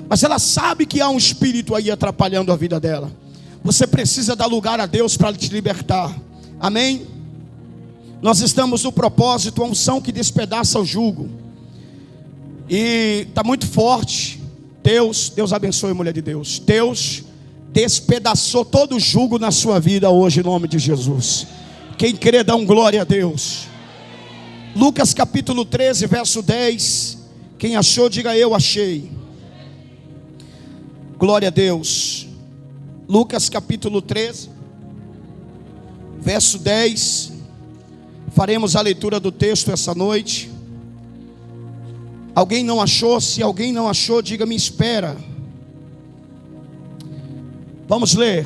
mas ela sabe que há um espírito aí atrapalhando a vida dela. Você precisa dar lugar a Deus para te libertar. Amém? Nós estamos no propósito, a unção que despedaça o jugo. E está muito forte. Deus abençoe, mulher de Deus. Deus despedaçou todo o jugo na sua vida hoje, em nome de Jesus. Quem crê, dá um glória a Deus. Lucas capítulo 13, verso 10. Quem achou, diga eu achei. Glória a Deus. Lucas capítulo 13, verso 10. Faremos a leitura do texto essa noite. Alguém não achou? Se alguém não achou, diga me espera. Vamos ler.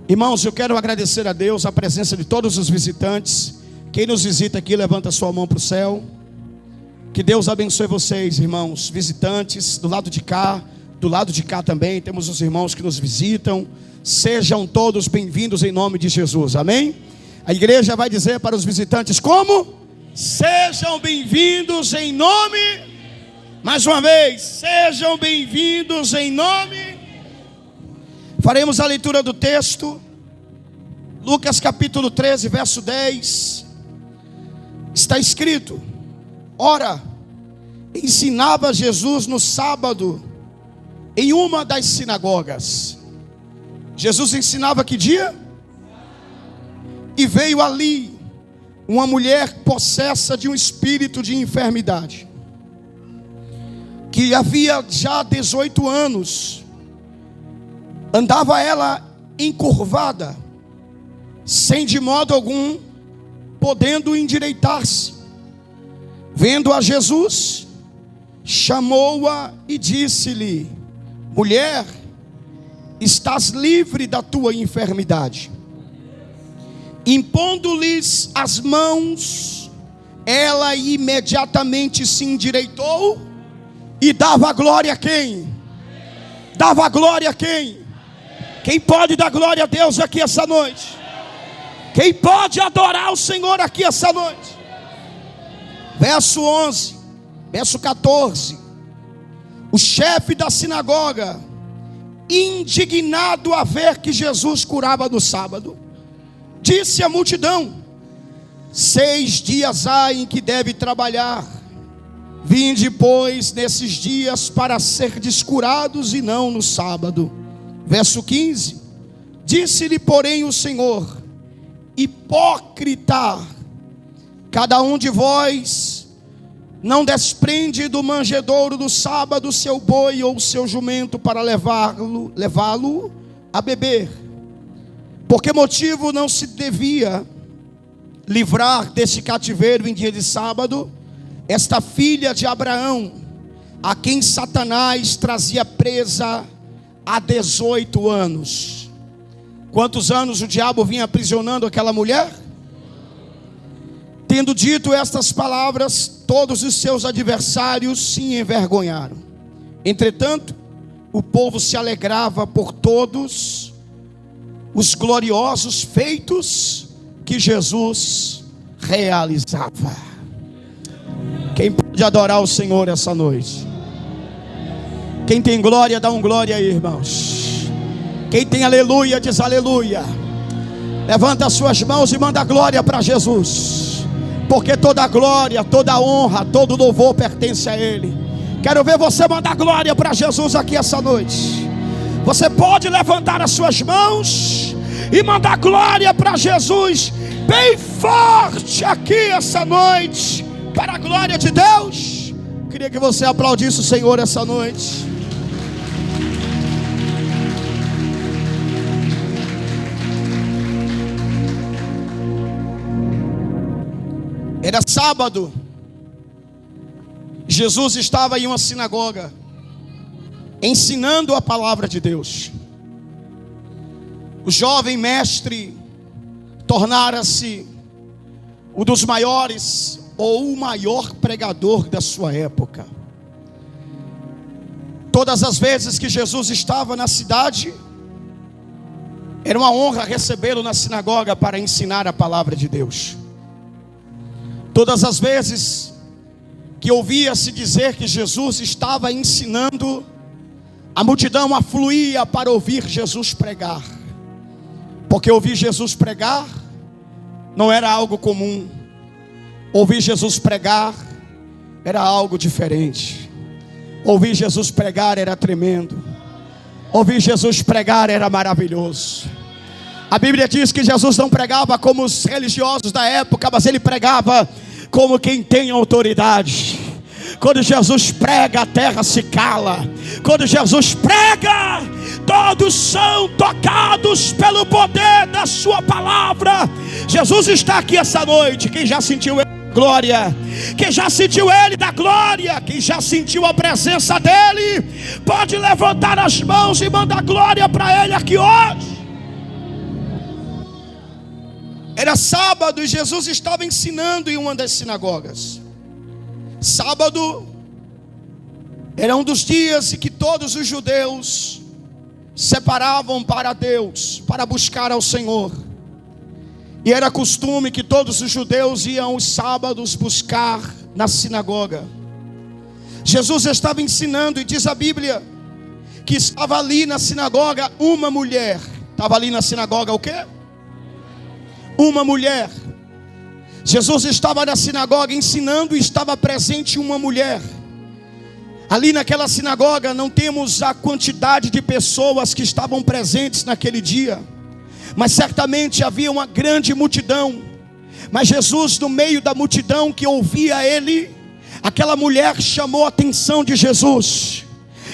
Irmãos, eu quero agradecer a Deus a presença de todos os visitantes. Quem nos visita aqui, levanta sua mão para o céu. Que Deus abençoe vocês, irmãos visitantes, do lado de cá. Do lado de cá também temos os irmãos que nos visitam. Sejam todos bem-vindos em nome de Jesus, amém? A igreja vai dizer para os visitantes como? Sejam bem-vindos em nome. Mais uma vez, sejam bem-vindos em nome. Faremos a leitura do texto. Lucas capítulo 13, verso 10. Está escrito: ora, ensinava Jesus no sábado em uma das sinagogas. Jesus ensinava que dia? E veio ali uma mulher possessa de um espírito de enfermidade, que havia já 18 anos. Andava ela encurvada, sem de modo algum podendo endireitar-se. Vendo a Jesus, chamou-a e disse-lhe: mulher, estás livre da tua enfermidade. Impondo-lhes as mãos, ela imediatamente se endireitou e dava glória a quem? Dava glória a quem? Quem pode dar glória a Deus aqui essa noite? Quem pode adorar o Senhor aqui essa noite? Verso 11, verso 14. O chefe da sinagoga, indignado a ver que Jesus curava no sábado, disse à multidão: 6 dias há em que deve trabalhar. Vinde, pois, nesses dias para serdes curados e não no sábado. Verso 15. Disse-lhe, porém, o Senhor: hipócrita, cada um de vós não desprende do manjedouro do sábado seu boi ou seu jumento para levá-lo a beber. Por que motivo não se devia livrar desse cativeiro em dia de sábado esta filha de Abraão, a quem Satanás trazia presa há 18 anos? Quantos anos o diabo vinha aprisionando aquela mulher? Tendo dito estas palavras, todos os seus adversários se envergonharam. Entretanto, o povo se alegrava por todos os gloriosos feitos que Jesus realizava. Quem pode adorar o Senhor essa noite? Quem tem glória, dá um glória aí, irmãos. Quem tem aleluia, diz aleluia. Levanta as suas mãos e manda glória para Jesus, porque toda glória, toda honra, todo louvor pertence a Ele. Quero ver você mandar glória para Jesus aqui essa noite. Você pode levantar as suas mãos e mandar glória para Jesus bem forte aqui essa noite, para a glória de Deus. Queria que você aplaudisse o Senhor essa noite. Era sábado. Jesus estava em uma sinagoga, ensinando a palavra de Deus. O jovem mestre tornara-se um dos maiores, ou o maior pregador da sua época. Todas as vezes que Jesus estava na cidade, era uma honra recebê-lo na sinagoga para ensinar a palavra de Deus. Todas as vezes que ouvia-se dizer que Jesus estava ensinando, a multidão afluía para ouvir Jesus pregar, porque ouvir Jesus pregar não era algo comum. Ouvir Jesus pregar era algo diferente. Ouvir Jesus pregar era tremendo. Ouvir Jesus pregar era maravilhoso. A Bíblia diz que Jesus não pregava como os religiosos da época, mas ele pregava como quem tem autoridade. Quando Jesus prega, a terra se cala. Quando Jesus prega, todos são tocados pelo poder da sua palavra. Jesus está aqui essa noite. Quem já sentiu ele da glória? Quem já sentiu ele da glória? Quem já sentiu a presença dele? Pode levantar as mãos e mandar glória para ele aqui hoje. Era sábado e Jesus estava ensinando em uma das sinagogas. Sábado era um dos dias em que todos os judeus separavam para Deus, para buscar ao Senhor. E era costume que todos os judeus iam aos sábados buscar na sinagoga. Jesus estava ensinando e diz a Bíblia que estava ali na sinagoga uma mulher. Estava ali na sinagoga o quê? Uma mulher. Jesus estava na sinagoga ensinando e estava presente uma mulher. Ali naquela sinagoga não temos a quantidade de pessoas que estavam presentes naquele dia, mas certamente havia uma grande multidão. Mas Jesus, no meio da multidão que ouvia ele, aquela mulher chamou a atenção de Jesus.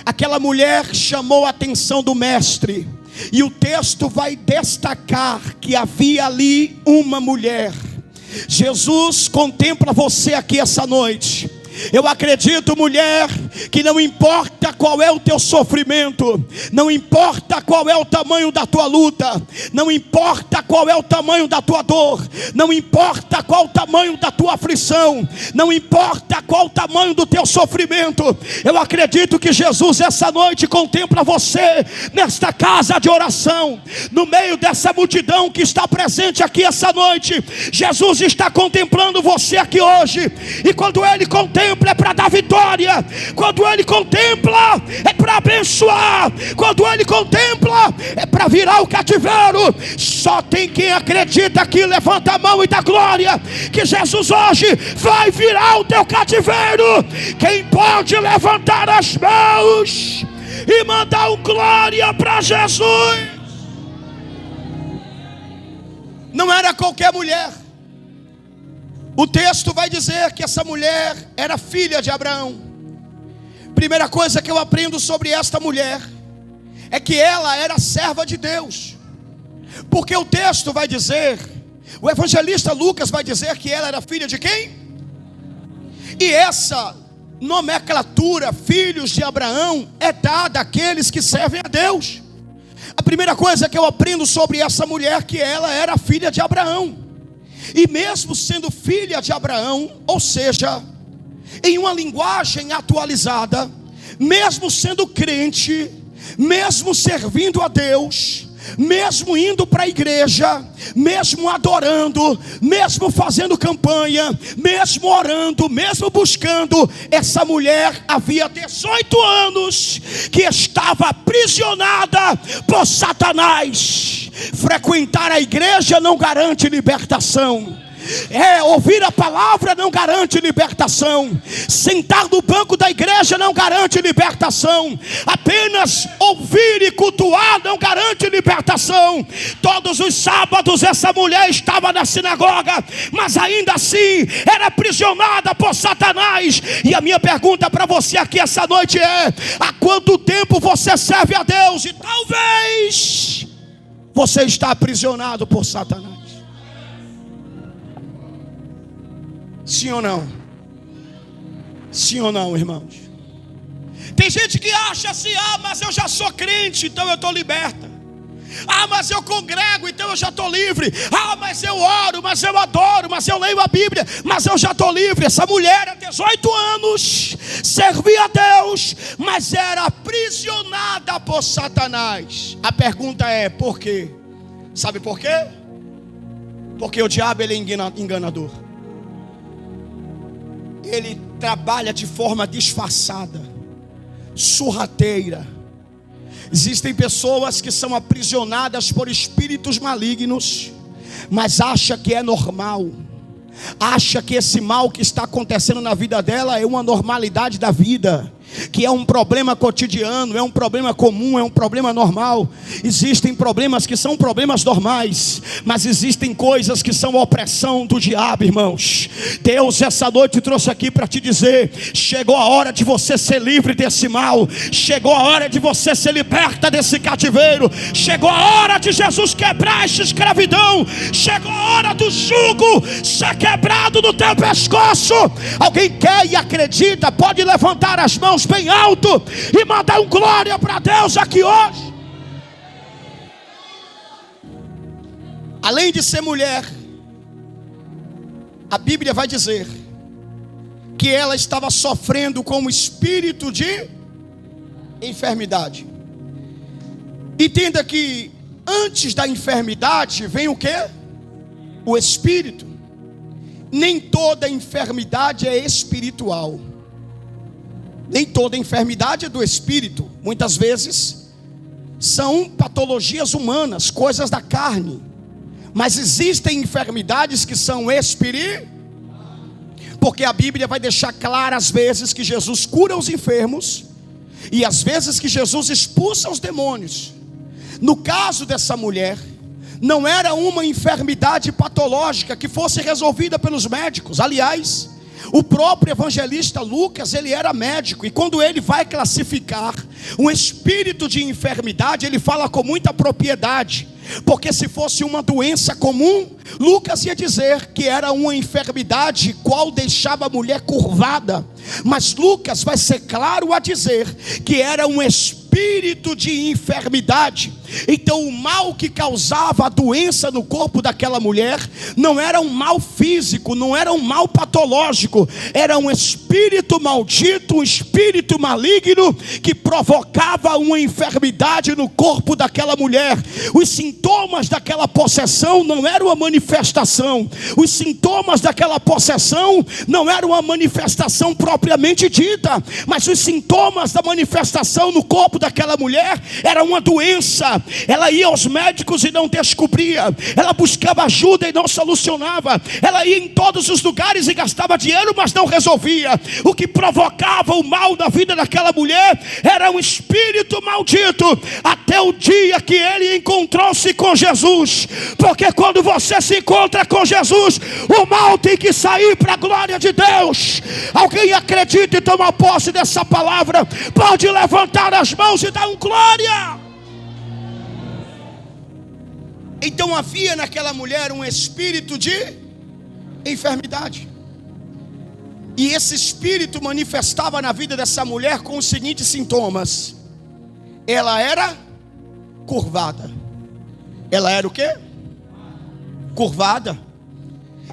Aquela mulher chamou a atenção do mestre. E o texto vai destacar que havia ali uma mulher. Jesus contempla você aqui essa noite. Eu acredito, mulher, que não importa qual é o teu sofrimento, não importa qual é o tamanho da tua luta, não importa qual é o tamanho da tua dor, não importa qual o tamanho da tua aflição, não importa qual o tamanho do teu sofrimento, eu acredito que Jesus essa noite contempla você nesta casa de oração, no meio dessa multidão que está presente aqui essa noite. Jesus está contemplando você aqui hoje, e quando Ele contempla é para dar vitória, quando Ele contempla é para abençoar, quando Ele contempla é para virar o cativeiro. Só tem quem acredita que levanta a mão e dá glória, que Jesus hoje vai virar o teu cativeiro. Quem pode levantar as mãos e mandar um glória para Jesus? Não era qualquer mulher. O texto vai dizer que essa mulher era filha de Abraão. Primeira coisa que eu aprendo sobre esta mulher é que ela era serva de Deus. Porque o texto vai dizer, o evangelista Lucas vai dizer que ela era filha de quem? E essa nomenclatura, filhos de Abraão, é dada àqueles que servem a Deus. A primeira coisa que eu aprendo sobre essa mulher é que ela era filha de Abraão. E mesmo sendo filha de Abraão, ou seja, em uma linguagem atualizada, mesmo sendo crente, mesmo servindo a Deus, mesmo indo para a igreja, mesmo adorando, mesmo fazendo campanha, mesmo orando, mesmo buscando, essa mulher havia 18 anos que estava aprisionada por Satanás. Frequentar a igreja não garante libertação. Ouvir a palavra não garante libertação. Sentar no banco da igreja não garante libertação. Apenas ouvir e cultuar não garante libertação. Todos os sábados essa mulher estava na sinagoga, mas ainda assim era aprisionada por Satanás. E a minha pergunta para você aqui essa noite é: há quanto tempo você serve a Deus? E talvez você está aprisionado por Satanás. Sim ou não? Sim ou não, irmãos? Tem gente que acha assim: mas eu já sou crente, então eu estou liberta. Mas eu congrego, então eu já estou livre. Mas eu oro, mas eu adoro, mas eu leio a Bíblia, mas eu já estou livre. Essa mulher há 18 anos servia a Deus, mas era aprisionada por Satanás. A pergunta é: por quê? Sabe por quê? Porque o diabo, ele é enganador. Ele trabalha de forma disfarçada, sorrateira. Existem pessoas que são aprisionadas por espíritos malignos, mas acha que é normal, acha que esse mal que está acontecendo na vida dela é uma normalidade da vida, que é um problema cotidiano, é um problema comum, é um problema normal. Existem problemas que são problemas normais, mas existem coisas que são opressão do diabo, irmãos. Deus essa noite trouxe aqui para te dizer: chegou a hora de você ser livre desse mal, chegou a hora de você ser liberta desse cativeiro, chegou a hora de Jesus quebrar essa escravidão, chegou a hora do jugo ser quebrado do teu pescoço. Alguém quer e acredita, pode levantar as mãos bem alto e mandar um glória para Deus aqui hoje. Além de ser mulher, a Bíblia vai dizer que ela estava sofrendo com um espírito de enfermidade. Entenda que antes da enfermidade vem o quê? O espírito. Nem toda enfermidade é espiritual. Nem toda enfermidade é do espírito. Muitas vezes são patologias humanas, coisas da carne. Mas existem enfermidades que são espirituais. Porque a Bíblia vai deixar claro às vezes que Jesus cura os enfermos, e às vezes que Jesus expulsa os demônios. No caso dessa mulher, não era uma enfermidade patológica que fosse resolvida pelos médicos. Aliás, o próprio evangelista Lucas, ele era médico, e quando ele vai classificar um espírito de enfermidade, ele fala com muita propriedade, porque se fosse uma doença comum, Lucas ia dizer que era uma enfermidade qual deixava a mulher curvada, mas Lucas vai ser claro a dizer que era um espírito de enfermidade. Então o mal que causava a doença no corpo daquela mulher não era um mal físico, não era um mal patológico, era um espírito maldito, um espírito maligno que provocava uma enfermidade no corpo daquela mulher. Os sintomas daquela possessão não eram uma manifestação, os sintomas daquela possessão não eram uma manifestação propriamente dita, mas os sintomas da manifestação no corpo daquela mulher era uma doença. Ela ia aos médicos e não descobria, ela buscava ajuda e não solucionava, ela ia em todos os lugares e gastava dinheiro, mas não resolvia. O que provocava o mal da vida daquela mulher era um espírito maldito, até o dia que ele encontrou-se com Jesus. Porque quando você se encontra com Jesus, o mal tem que sair para a glória de Deus. Alguém acredita e toma posse dessa palavra? Pode levantar as mãos e dar um glória. Então havia naquela mulher um espírito de enfermidade, e esse espírito manifestava na vida dessa mulher com os seguintes sintomas: ela era curvada. Ela era o quê? Curvada.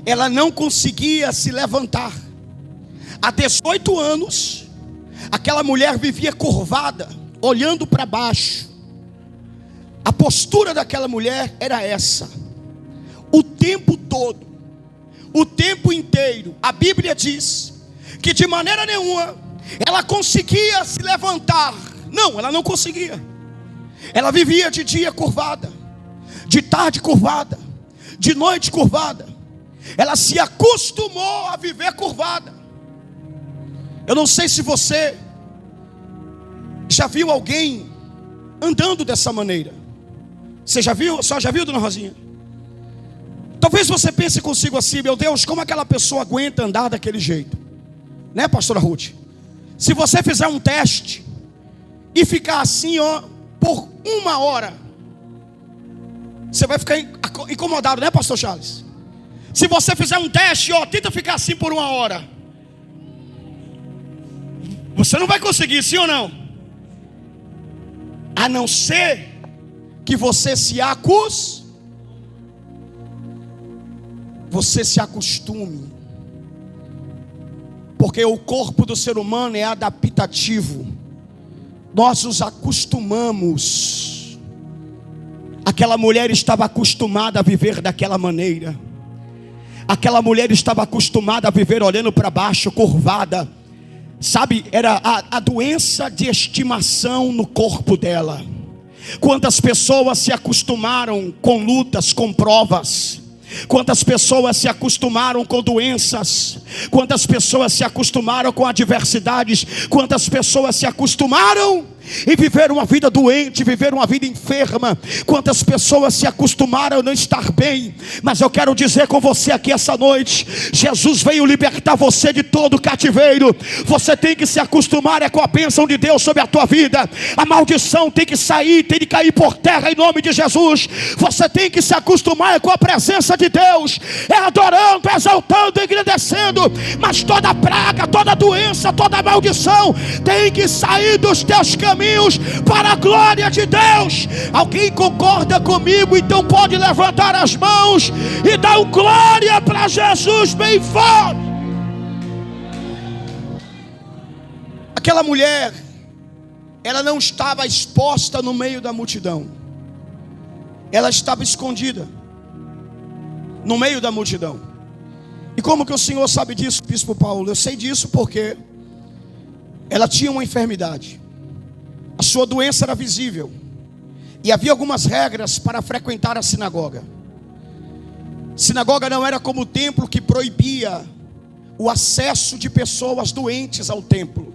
Ela não conseguia se levantar. Há 18 anos aquela mulher vivia curvada, olhando para baixo. A postura daquela mulher era essa, o tempo todo, o tempo inteiro. A Bíblia diz que de maneira nenhuma ela conseguia se levantar. Não, ela não conseguia. Ela vivia de dia curvada, de tarde curvada, de noite curvada. Ela se acostumou a viver curvada. Eu não sei se você já viu alguém andando dessa maneira. Você já viu? Só já viu, dona Rosinha? Talvez você pense consigo assim: meu Deus, como aquela pessoa aguenta andar daquele jeito? Né, pastora Ruth? Se você fizer um teste e ficar assim, ó, por 1 hora, você vai ficar incomodado, né, pastor Charles? Se você fizer um teste, ó, tenta ficar assim por 1 hora, você não vai conseguir, sim ou não? A não ser que você se acostume. Porque o corpo do ser humano é adaptativo. Nós nos acostumamos. Aquela mulher estava acostumada a viver daquela maneira. Aquela mulher estava acostumada a viver olhando para baixo, curvada. Sabe, era a doença de estimação no corpo dela. Quantas pessoas se acostumaram com lutas, com provas. Quantas pessoas se acostumaram com doenças. Quantas pessoas se acostumaram com adversidades. Quantas pessoas se acostumaram e viveram uma vida doente, viveram uma vida enferma. Quantas pessoas se acostumaram a não estar bem. Mas eu quero dizer com você aqui essa noite, Jesus veio libertar você de todo cativeiro. Você tem que se acostumar com a bênção de Deus sobre a tua vida. A maldição tem que sair, tem que cair por terra em nome de Jesus. Você tem que se acostumar com a presença de Deus, adorando, exaltando, engrandecendo. Mas toda praga, toda doença, toda maldição tem que sair dos teus caminhos para a glória de Deus. Alguém concorda comigo? Então pode levantar as mãos e dar um glória para Jesus bem forte. Aquela mulher, ela não estava exposta no meio da multidão. Ela estava escondida no meio da multidão. E como que o Senhor sabe disso, Bispo Paulo? Eu sei disso porque ela tinha uma enfermidade. A sua doença era visível. E havia algumas regras para frequentar a sinagoga. Sinagoga não era como o templo, que proibia o acesso de pessoas doentes ao templo.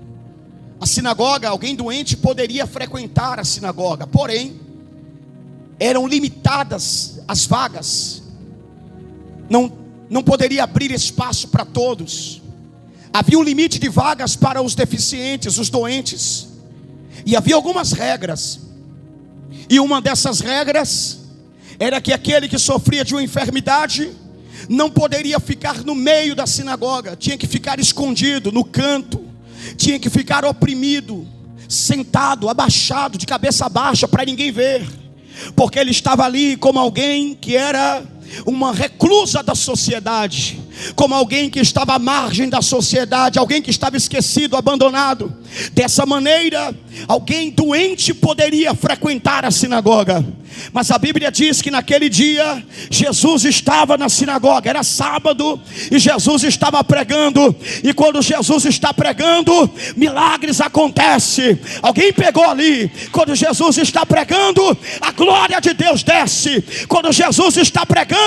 A sinagoga, alguém doente poderia frequentar a sinagoga. Porém, eram limitadas as vagas. Não poderia abrir espaço para todos. Havia um limite de vagas para os deficientes, os doentes. E havia algumas regras. E uma dessas regras era que aquele que sofria de uma enfermidade não poderia ficar no meio da sinagoga. Tinha que ficar escondido, no canto. Tinha que ficar oprimido, sentado, abaixado, de cabeça baixa, para ninguém ver. Porque ele estava ali como alguém que era uma reclusa da sociedade, como alguém que estava à margem da sociedade, alguém que estava esquecido, abandonado. Dessa maneira, alguém doente poderia frequentar a sinagoga. Mas a Bíblia diz que naquele dia Jesus estava na sinagoga, era sábado, e Jesus estava pregando. E quando Jesus está pregando, milagres acontecem. Alguém pegou ali. Quando Jesus está pregando, a glória de Deus desce. Quando Jesus está pregando,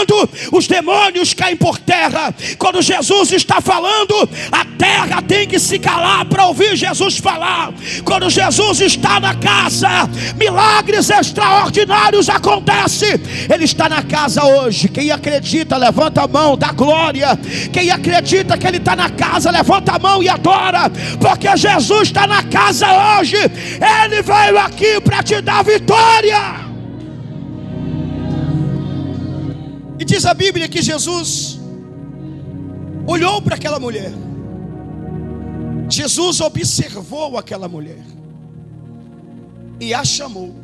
os demônios caem por terra. Quando Jesus está falando, a terra tem que se calar para ouvir Jesus falar. Quando Jesus está na casa, milagres extraordinários acontecem. Ele está na casa hoje. Quem acredita, levanta a mão, dá glória. Quem acredita que Ele está na casa, levanta a mão e adora. Porque Jesus está na casa hoje. Ele veio aqui para te dar vitória. E diz a Bíblia que Jesus olhou para aquela mulher. Jesus observou aquela mulher e a chamou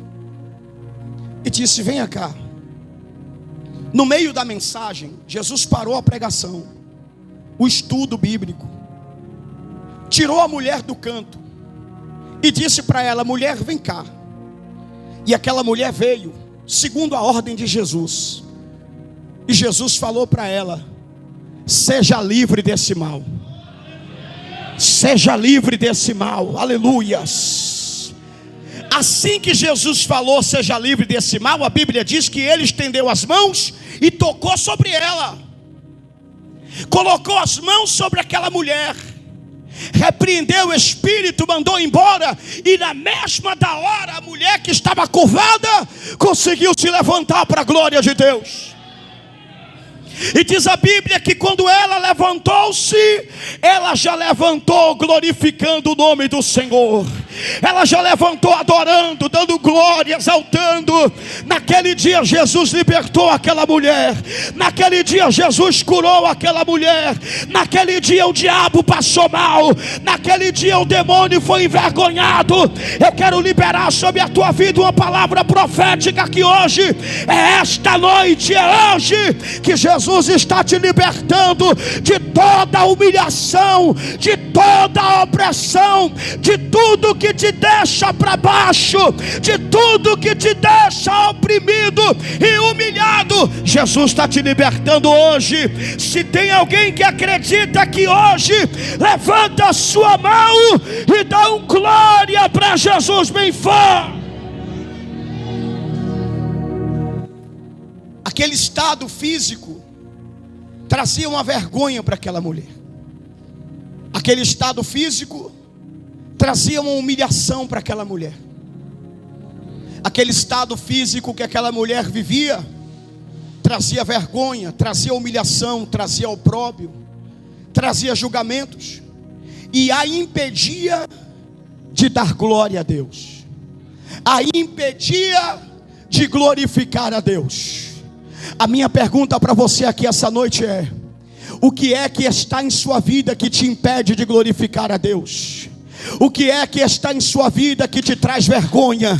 e disse: venha cá. No meio da mensagem, Jesus parou a pregação, o estudo bíblico, tirou a mulher do canto e disse para ela: mulher, vem cá. E aquela mulher veio, segundo a ordem de Jesus. E Jesus falou para ela: seja livre desse mal. Seja livre desse mal. Aleluias. Assim que Jesus falou, seja livre desse mal, a Bíblia diz que Ele estendeu as mãos e tocou sobre ela. Colocou as mãos sobre aquela mulher, repreendeu o espírito, mandou embora. E na mesma da hora, a mulher que estava curvada conseguiu se levantar para a glória de Deus. E diz a Bíblia que quando ela levantou-se, ela já levantou glorificando o nome do Senhor. Ela já levantou adorando, dando glória, exaltando. Naquele dia Jesus libertou aquela mulher. Naquele dia Jesus curou aquela mulher. Naquele dia o diabo passou mal. Naquele dia o demônio foi envergonhado. Eu quero liberar sobre a tua vida uma palavra profética, que hoje é esta noite, é hoje que Jesus está te libertando de toda humilhação, de toda a opressão, de tudo que te deixa para baixo, de tudo que te deixa oprimido e humilhado. Jesus está te libertando hoje. Se tem alguém que acredita que hoje, levanta a sua mão e dá um glória para Jesus bem forte. Aquele estado físico trazia uma vergonha para aquela mulher. Aquele estado físico trazia uma humilhação para aquela mulher. Aquele estado físico que aquela mulher vivia trazia vergonha, trazia humilhação, trazia opróbrio, trazia julgamentos e a impedia de dar glória a Deus, a impedia de glorificar a Deus. A minha pergunta para você aqui essa noite é: o que é que está em sua vida que te impede de glorificar a Deus? O que é que está em sua vida que te traz vergonha?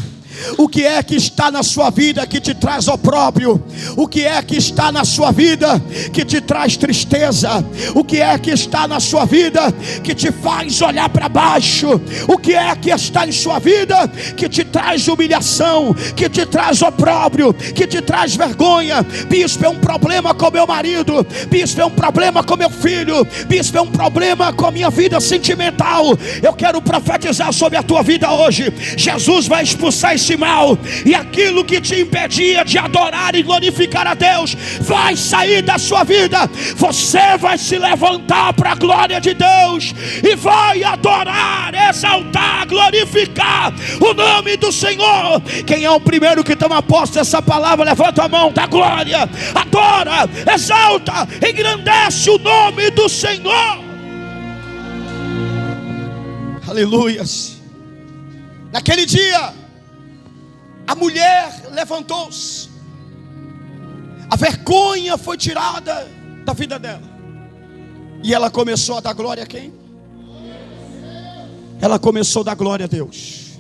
O que é que está na sua vida que te traz opróbrio? O que é que está na sua vida que te traz tristeza? O que é que está na sua vida que te faz olhar para baixo? O que é que está em sua vida que te traz humilhação, que te traz opróbrio, que te traz vergonha? Bispo, é um problema com meu marido. Bispo, é um problema com meu filho. Bispo, é um problema com a minha vida sentimental. Eu quero profetizar sobre a tua vida hoje. Jesus vai expulsar esse mal, e aquilo que te impedia de adorar e glorificar a Deus vai sair da sua vida. Você vai se levantar para a glória de Deus e vai adorar, exaltar, glorificar o nome do Senhor. Quem é o primeiro que toma posse dessa palavra, levanta a mão, dá glória, adora, exalta, engrandece o nome do Senhor. Aleluias. Naquele dia a mulher levantou-se, a vergonha foi tirada da vida dela, e ela começou a dar glória a quem? Ela começou a dar glória a Deus.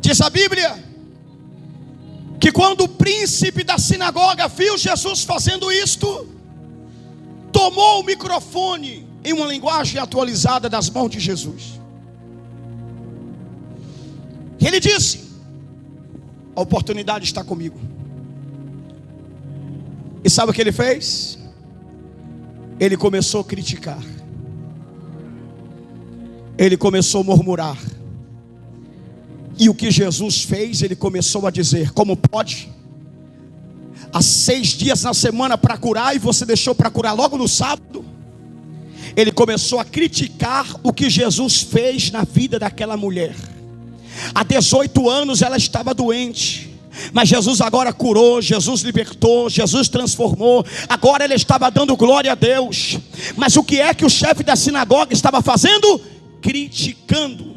Diz a Bíblia que quando o príncipe da sinagoga viu Jesus fazendo isto, tomou o microfone em uma linguagem atualizada das mãos de Jesus. Ele disse: a oportunidade está comigo. E sabe o que ele fez? Ele começou a criticar. Ele começou a murmurar. E o que Jesus fez? Ele começou a dizer: como pode? Há 6 dias na semana para curar, e você deixou para curar logo no sábado. Ele começou a criticar o que Jesus fez na vida daquela mulher. Há 18 anos ela estava doente, mas Jesus agora curou, Jesus libertou, Jesus transformou. Agora ele estava dando glória a Deus. Mas o que é que o chefe da sinagoga estava fazendo? Criticando.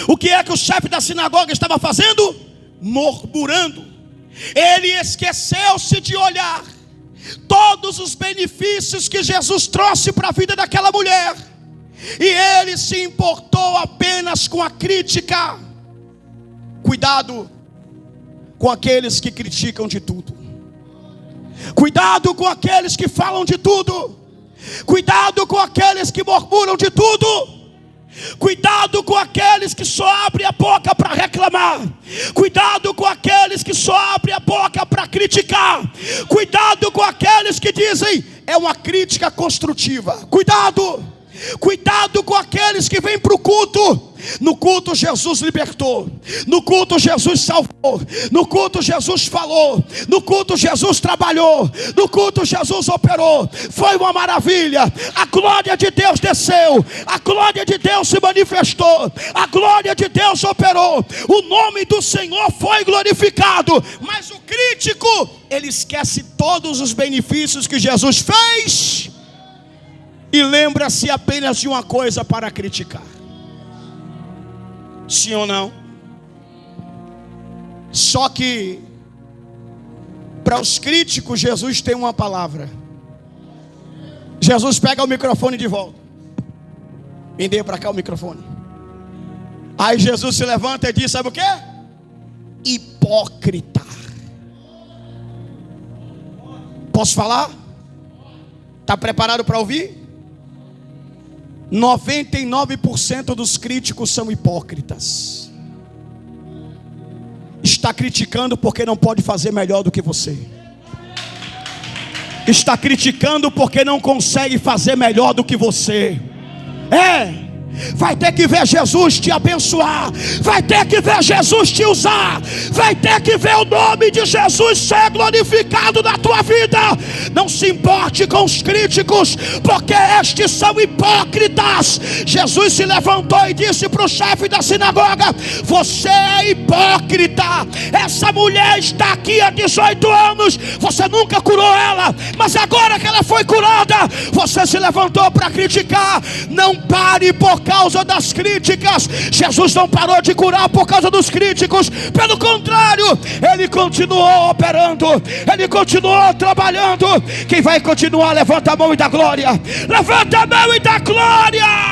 O que é que o chefe da sinagoga estava fazendo? Murmurando. Ele esqueceu-se de olhar todos os benefícios que Jesus trouxe para a vida daquela mulher, e ele se importou apenas com a crítica. Cuidado com aqueles que criticam de tudo. Cuidado com aqueles que falam de tudo. Cuidado com aqueles que murmuram de tudo. Cuidado com aqueles que só abrem a boca para reclamar. Cuidado com aqueles que só abrem a boca para criticar. Cuidado com aqueles que dizem: é uma crítica construtiva. Cuidado. Cuidado com aqueles que vêm para o culto. No culto Jesus libertou, no culto Jesus salvou, no culto Jesus falou, no culto Jesus trabalhou, no culto Jesus operou. Foi uma maravilha. A glória de Deus desceu, a glória de Deus se manifestou, a glória de Deus operou, o nome do Senhor foi glorificado. Mas o crítico, ele esquece todos os benefícios que Jesus fez e lembra-se apenas de uma coisa para criticar. Sim ou não? Só que para os críticos Jesus tem uma palavra. Jesus pega o microfone de volta. Me dê para cá o microfone. Aí Jesus se levanta e diz: sabe o que? Hipócrita. Posso falar? Está preparado para ouvir? 99% dos críticos são hipócritas. Está criticando porque não pode fazer melhor do que você. Está criticando porque não consegue fazer melhor do que você. Vai ter que ver Jesus te abençoar, vai ter que ver Jesus te usar, vai ter que ver o nome de Jesus ser glorificado na tua vida. Não se importe com os críticos, porque estes são hipócritas. Jesus se levantou e disse para o chefe da sinagoga: você é hipócrita. Essa mulher está aqui há 18 anos, você nunca curou ela, mas agora que ela foi curada, você se levantou para criticar. Não pare por causa das críticas. Jesus não parou de curar por causa dos críticos, pelo contrário, Ele continuou operando, Ele continuou trabalhando. Quem vai continuar, levanta a mão e dá glória. Levanta a mão e dá glória.